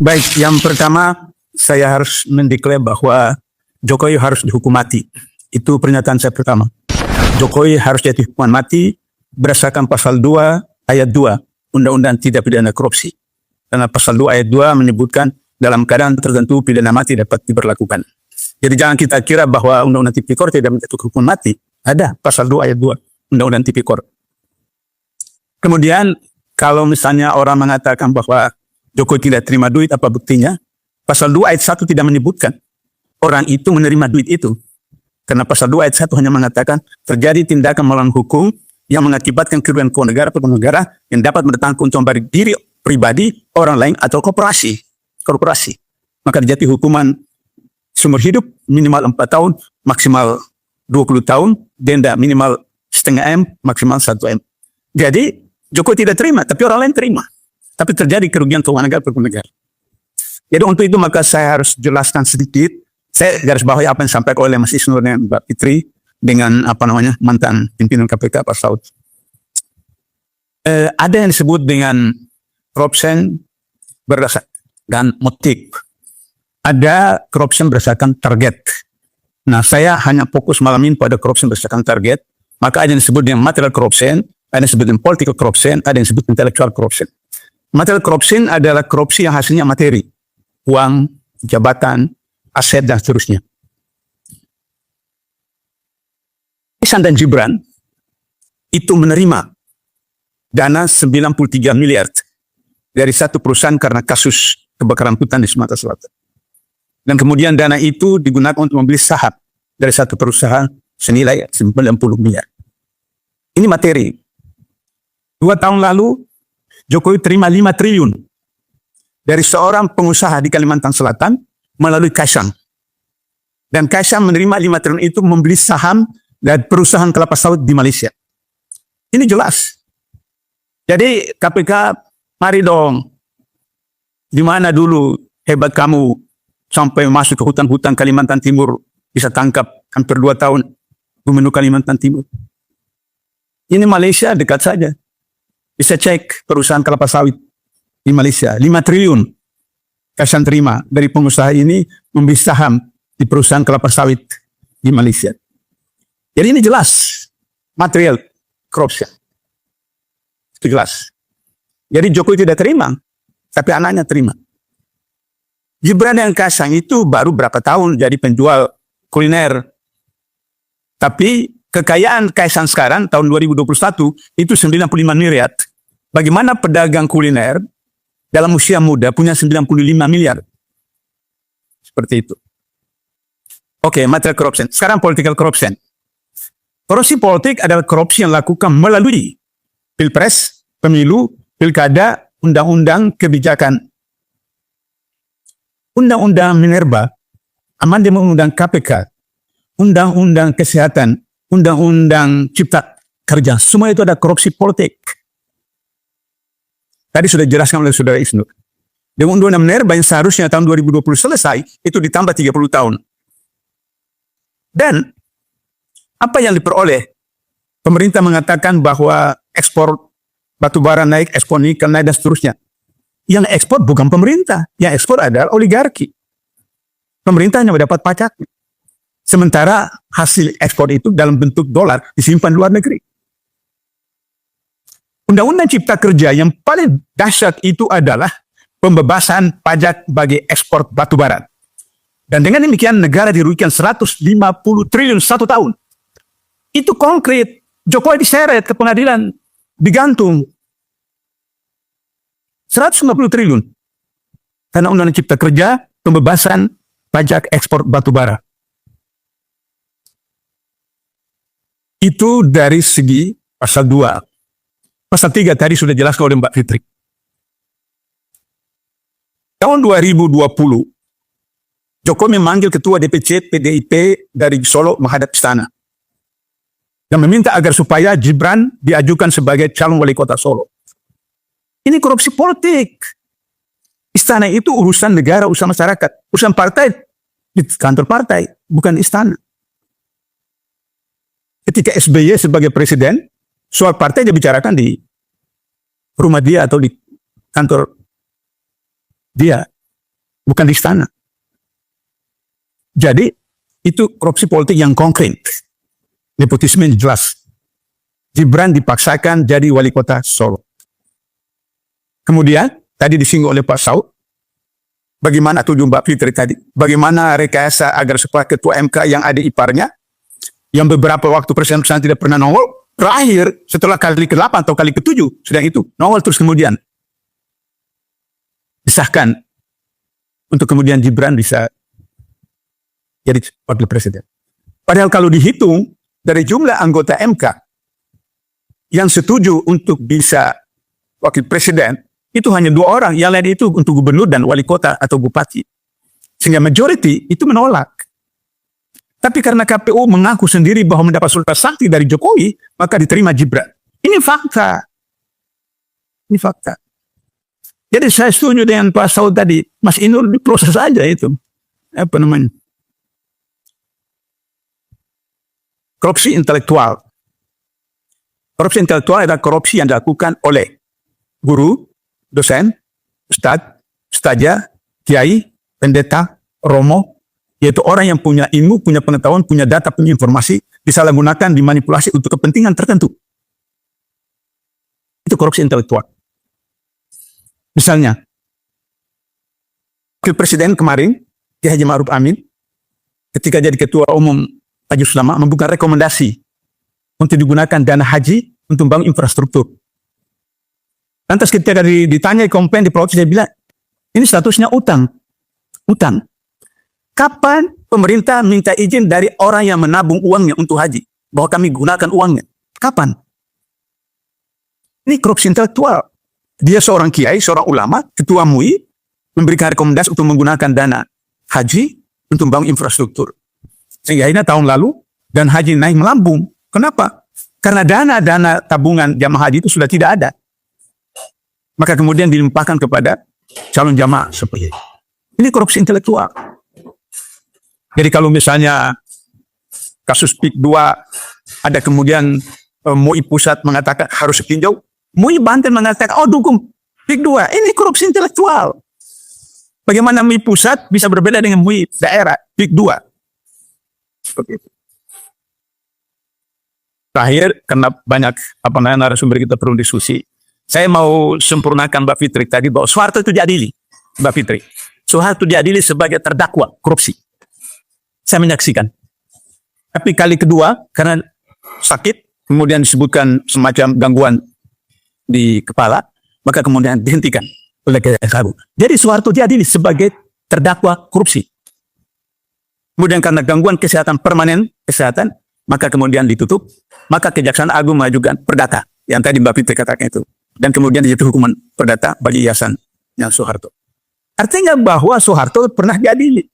Baik, yang pertama saya harus mendeklar bahwa Jokowi harus dihukum mati. Itu pernyataan saya pertama. Jokowi harus jadi hukuman mati berdasarkan pasal 2 ayat 2 Undang-Undang Tidak Pidana Korupsi. Karena pasal 2 ayat 2 menyebutkan dalam keadaan tertentu pidana mati dapat diberlakukan. Jadi jangan kita kira bahwa Undang-Undang Tipikor tidak menjatuhkan hukuman mati. Ada pasal 2 ayat 2 Undang-Undang Tipikor. Kemudian kalau misalnya orang mengatakan bahwa Jokowi tidak terima duit, apa buktinya? Pasal 2 ayat 1 tidak menyebutkan orang itu menerima duit itu. Karena pasal 2 ayat 1 hanya mengatakan terjadi tindakan melawan hukum yang mengakibatkan kerugian keuangan negara atau negara yang dapat mendatangkan keuntungan bagi diri pribadi, orang lain, atau korporasi. Maka dijatuhi hukuman seumur hidup minimal 4 tahun, maksimal 20 tahun, denda minimal setengah M, maksimal 1 M. Jadi Jokowi tidak terima, tapi orang lain terima. Tapi terjadi kerugian keuangan negara. Jadi untuk itu maka saya harus jelaskan sedikit. Saya garis bawahi apa yang disampaikan oleh Mas Isnur dan Mbak Fitri dengan mantan pimpinan KPK Pak Saud. Ada yang disebut dengan corruption berdasarkan motif. Ada corruption berdasarkan target. Nah, saya hanya fokus malam ini pada corruption berdasarkan target. Maka ada yang disebut dengan material corruption, ada yang disebut dengan political corruption, ada yang disebut intellectual corruption. Material corruption adalah korupsi yang hasilnya materi, uang, jabatan, aset, dan seterusnya. Ihsan dan Gibran itu menerima dana 93 miliar dari satu perusahaan karena kasus kebakaran hutan di Sumatera Selatan. Dan kemudian dana itu digunakan untuk membeli saham dari satu perusahaan senilai 90 miliar. Ini materi. 2 tahun lalu, Jokowi terima 5 triliun dari seorang pengusaha di Kalimantan Selatan melalui Kaisang. Dan Kaisang menerima 5 triliun itu membeli saham dari perusahaan kelapa sawit di Malaysia. Ini jelas. Jadi KPK, mari dong. Di mana dulu hebat kamu sampai masuk ke hutan-hutan Kalimantan Timur, bisa tangkap hampir 2 tahun Gubernur Kalimantan Timur. Ini Malaysia dekat saja. Bisa cek perusahaan kelapa sawit di Malaysia. 5 triliun Kaisang terima dari pengusaha ini membeli saham di perusahaan kelapa sawit di Malaysia. Jadi ini jelas material corruption. Itu jelas. Jadi Jokowi tidak terima, tapi anaknya terima. Gibran dan Kaisang itu baru berapa tahun jadi penjual kuliner. Tapi kekayaan Kaisang sekarang tahun 2021 itu 95 miliar. Bagaimana pedagang kuliner dalam usia muda punya 95 miliar? Seperti itu. Oke, material corruption. Sekarang political corruption. Korupsi politik adalah korupsi yang dilakukan melalui pilpres, pemilu, pilkada, undang-undang, kebijakan. Undang-undang Minerba, amandemen undang KPK, undang-undang kesehatan, undang-undang cipta kerja. Semua itu ada korupsi politik. Tadi sudah dijelaskan oleh Saudara Isnur. Dengan undang-undang Minerba yang seharusnya tahun 2020 selesai, itu ditambah 30 tahun. Dan apa yang diperoleh? Pemerintah mengatakan bahwa ekspor batubara naik, ekspor nikel naik, dan seterusnya. Yang ekspor bukan pemerintah. Yang ekspor adalah oligarki. Pemerintah hanya mendapat pajaknya. Sementara hasil ekspor itu dalam bentuk dolar disimpan luar negeri. Undang-undang Cipta Kerja yang paling dahsyat itu adalah pembebasan pajak bagi ekspor batubara. Dan dengan demikian negara dirugikan 150 triliun 1 tahun. Itu konkret. Jokowi diseret ke pengadilan, digantung. 150 triliun. Karena Undang-Undang Cipta Kerja, pembebasan pajak ekspor batubara. Itu dari segi pasal 2. Pasal 3 tadi sudah jelaskan oleh Mbak Fitri. Tahun 2020, Jokowi memanggil Ketua DPC PDIP dari Solo menghadap istana. Dan meminta agar supaya Gibran diajukan sebagai calon wali kota Solo. Ini korupsi politik. Istana itu urusan negara, urusan masyarakat. Urusan partai, di kantor partai, bukan istana. Ketika SBY sebagai presiden, soal partai dia bicarakan di rumah dia atau di kantor dia. bukan di istana. Jadi itu korupsi politik yang konkret. Nepotisme yang jelas. Gibran dipaksakan jadi wali kota Solo. Kemudian tadi disinggung oleh Pak Saud, bagaimana tujuh Mbak Fitri tadi, bagaimana rekayasa agar supaya ketua MK yang ada iparnya, yang beberapa waktu presiden tidak pernah nongol, terakhir setelah kali ke-8 atau kali ke-7 sedang itu nongol, terus kemudian disahkan untuk kemudian Gibran bisa jadi wakil presiden. Padahal kalau dihitung dari jumlah anggota MK yang setuju untuk bisa wakil presiden, itu hanya 2 orang, yang lain itu untuk gubernur dan wali kota atau bupati. Sehingga majority itu menolak. Tapi karena KPU mengaku sendiri bahwa mendapat surat sakti dari Jokowi, maka diterima Gibran. Ini fakta. Ini fakta. Jadi saya setuju dengan Pak Saud tadi, Mas Inul diproses aja itu. Apa namanya? Korupsi intelektual. Korupsi intelektual adalah korupsi yang dilakukan oleh guru, dosen, ustadz, ustazah, kiai, pendeta, romo, yaitu orang yang punya ilmu, punya pengetahuan, punya data, punya informasi, disalahgunakan, dimanipulasi untuk kepentingan tertentu. Itu korupsi intelektual. Misalnya, wakil presiden kemarin, Kiai Haji Ma'ruf Amin, ketika jadi ketua umum Majelis Ulama, membuka rekomendasi untuk digunakan dana haji untuk membangun infrastruktur. Lantas ketika ditanya komplain di protes, dia bilang, ini statusnya utang. Utang. Kapan pemerintah minta izin dari orang yang menabung uangnya untuk haji? Bahwa kami gunakan uangnya. Kapan? Ini korupsi intelektual. Dia seorang kiai, seorang ulama, ketua MUI, memberikan rekomendasi untuk menggunakan dana haji untuk membangun infrastruktur. Sehingga akhirnya tahun lalu, dan haji naik melambung. Kenapa? Karena dana tabungan jamaah haji itu sudah tidak ada. Maka kemudian dilimpahkan kepada calon jamaah seperti ini. Ini korupsi intelektual. Jadi kalau misalnya kasus PIK 2 ada kemudian MUI pusat mengatakan harus ditinjau, MUI Banten mengatakan dukung PIK 2. Ini korupsi intelektual. Bagaimana MUI pusat bisa berbeda dengan MUI daerah PIK 2? Seperti itu. Terakhir, karena banyak narasumber kita perlu diskusi, saya mau sempurnakan Mbak Fitri tadi bahwa Soeharto itu diadili, Mbak Fitri. Soeharto diadili sebagai terdakwa korupsi. Saya menyaksikan. Tapi kali kedua, karena sakit, kemudian disebutkan semacam gangguan di kepala, maka kemudian dihentikan oleh Kejaksaan. Jadi Soeharto diadili sebagai terdakwa korupsi. Kemudian karena gangguan kesehatan permanen, maka kemudian ditutup, maka Kejaksaan Agung mengajukan perdata, yang tadi Mbak Fitri katakan itu. Dan kemudian dijatuhi hukuman perdata bagi yayasan yang Soeharto. Artinya bahwa Soeharto pernah diadili.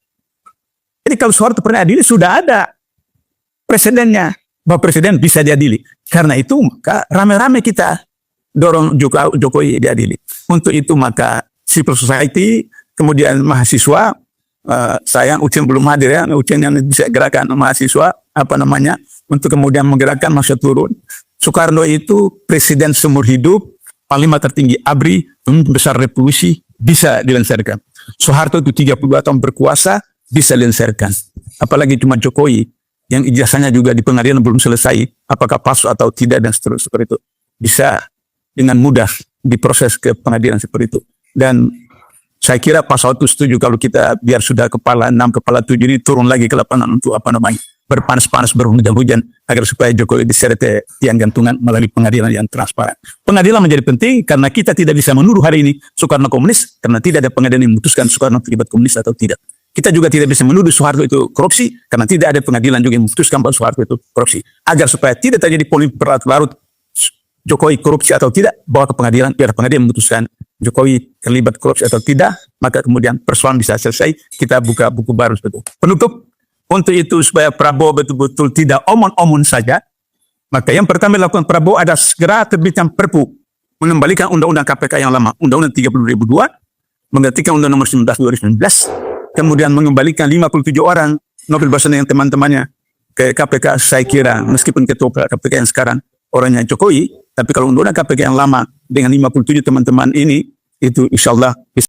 Jadi kalau Soeharto pernah diadili, sudah ada presidennya bahwa presiden bisa diadili. Karena itu maka rame-rame kita dorong Jokowi diadili. Untuk itu maka civil society, kemudian mahasiswa, sayang Ucen belum hadir ya, Ucen yang bisa gerakan mahasiswa, untuk kemudian menggerakkan masa turun. Soekarno itu presiden seumur hidup, panglima tertinggi ABRI, besar revolusi, bisa dilengsarkan. Soeharto itu 32 tahun berkuasa, bisa dilengsarkan. Apalagi cuma Jokowi, yang ijazahnya juga di pengadilan belum selesai, apakah palsu atau tidak, dan seterusnya seperti itu. Bisa dengan mudah diproses ke pengadilan seperti itu. Dan saya kira Pak Saud itu setuju kalau kita biar sudah kepala 6, kepala 7 ini turun lagi ke lapangan untuk berpanas-panas, berhujan-hujan agar supaya Jokowi diseret ke tiang gantungan melalui pengadilan yang transparan. Pengadilan menjadi penting karena kita tidak bisa menuduh hari ini Soekarno komunis karena tidak ada pengadilan yang memutuskan Soekarno terlibat komunis atau tidak. Kita juga tidak bisa menuduh Soeharto itu korupsi karena tidak ada pengadilan juga yang memutuskan bahwa Soeharto itu korupsi. Agar supaya tidak terjadi polemik berlarut-larut Jokowi korupsi atau tidak, bawa ke pengadilan, biar pengadilan memutuskan Jokowi terlibat korupsi atau tidak, maka kemudian persoalan bisa selesai, kita buka buku baru seperti itu. Penutup, untuk itu supaya Prabowo betul-betul tidak omon-omon saja, maka yang pertama dilakukan Prabowo ada segera terbitkan Perpu, mengembalikan Undang-Undang KPK yang lama, Undang-Undang 30.002, menggantikan Undang Nomor 19 2019, kemudian mengembalikan 57 orang Novel Baswedan yang teman-temannya ke KPK. Saya kira meskipun ketua KPK yang sekarang orangnya Jokowi, tapi kalau Undang-Undang KPK yang lama dengan 57 teman-teman ini, itu insya Allah bisa